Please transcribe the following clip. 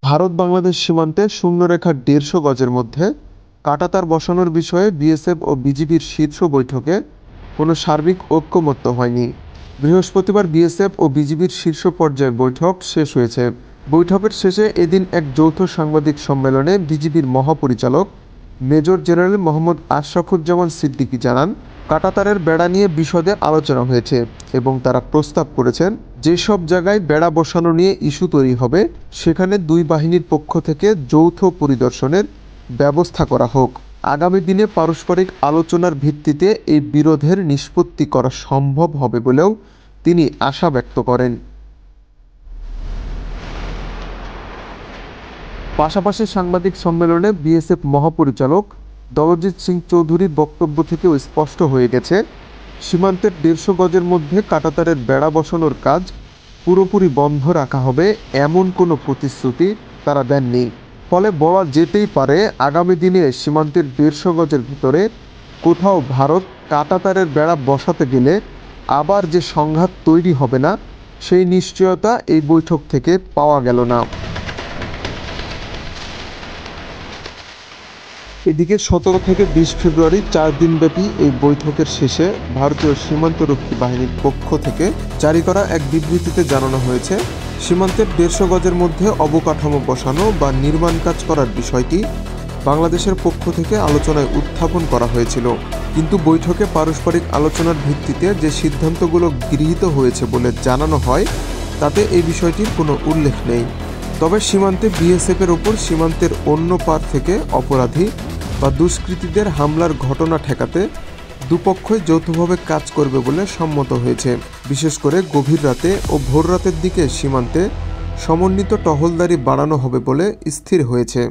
ভারত বাংলাদেশ সীমান্তে শূন্যরেখার ১৫০ গজের মধ্যে কাঁটাতার বসানোর বিষয়ে বিএসএফ ও বিজিবির শীর্ষ বৈঠকে কোনো সার্বিক ঐকমত্য হয়নি। বৃহস্পতিবার বিএসএফ ও বিজিবির শীর্ষ পর্যায়ের বৈঠক শেষ হয়েছে। বৈঠকের শেষে এদিন এক যৌথ সাংবাদিক সম্মেলনে বিজিবির মহাপরিচালক মেজর জেনারেল মোহাম্মদ আশরাফুজ্জামান সিদ্দিকী জানান, কাঁটাতারের বেড়া নিয়ে বিশদে আলোচনা হয়েছে এবং তারা প্রস্তাব করেছেন যেসব জায়গায় বেড়া বসানো নিয়ে ইস্যু তৈরি হবে সেখানে দুই বাহিনীর পক্ষ থেকে যৌথ পরিদর্শনের ব্যবস্থা করা হোক। আগামী দিনে পারস্পরিক আলোচনার ভিত্তিতে এই বিরোধের নিষ্পত্তি করা সম্ভব হবে বলেও তিনি আশা ব্যক্ত করেন। পাশাপাশি সাংবাদিক সম্মেলনে বিএসএফ মহাপরিচালক দলজিৎ সিং চৌধুরীর বক্তব্য থেকেও স্পষ্ট হয়ে গেছে, সীমান্তের ১৫০ গজের মধ্যে কাঁটাতারের বেড়া বসানোর কাজ পুরোপুরি বন্ধ রাখা হবে এমন কোনো প্রতিশ্রুতি তারা দেননি। ফলে বলা যেতেই পারে আগামী দিনে সীমান্তের ১৫০ গজের ভিতরে কোথাও ভারত কাঁটাতারের বেড়া বসাতে গেলে আবার যে সংঘাত তৈরি হবে না সেই নিশ্চয়তা এই বৈঠক থেকে পাওয়া গেল না। এদিকে ১৭ থেকে ২০ ফেব্রুয়ারি ৪ দিনব্যাপী এই বৈঠকের শেষে ভারতীয় সীমান্তরক্ষী বাহিনীর পক্ষ থেকে জারি করা এক বিবৃতিতে জানানো হয়েছে, সীমান্তের ১৫০ গজের মধ্যে অবকাঠামো বসানো বা নির্মাণ কাজ করার বিষয়টি বাংলাদেশের পক্ষ থেকে আলোচনায় উত্থাপন করা হয়েছিল, কিন্তু বৈঠকে পারস্পরিক আলোচনার ভিত্তিতে যে সিদ্ধান্তগুলো গৃহীত হয়েছে বলে জানানো হয় তাতে এই বিষয়টির কোনো উল্লেখ নেই। তবে সীমান্তে বিএসএফের ওপর সীমান্তের অন্য পার থেকে অপরাধী বা দুষ্কৃতীদের হামলার ঘটনা ঠেকাতে দুপক্ষই যৌথভাবে কাজ করবে বলে সম্মত হয়েছে। বিশেষ করে গভীর রাতে ও ভোর রাতের দিকে সীমান্তে সমন্বিত টহলদারি বাড়ানো হবে বলে স্থির হয়েছে।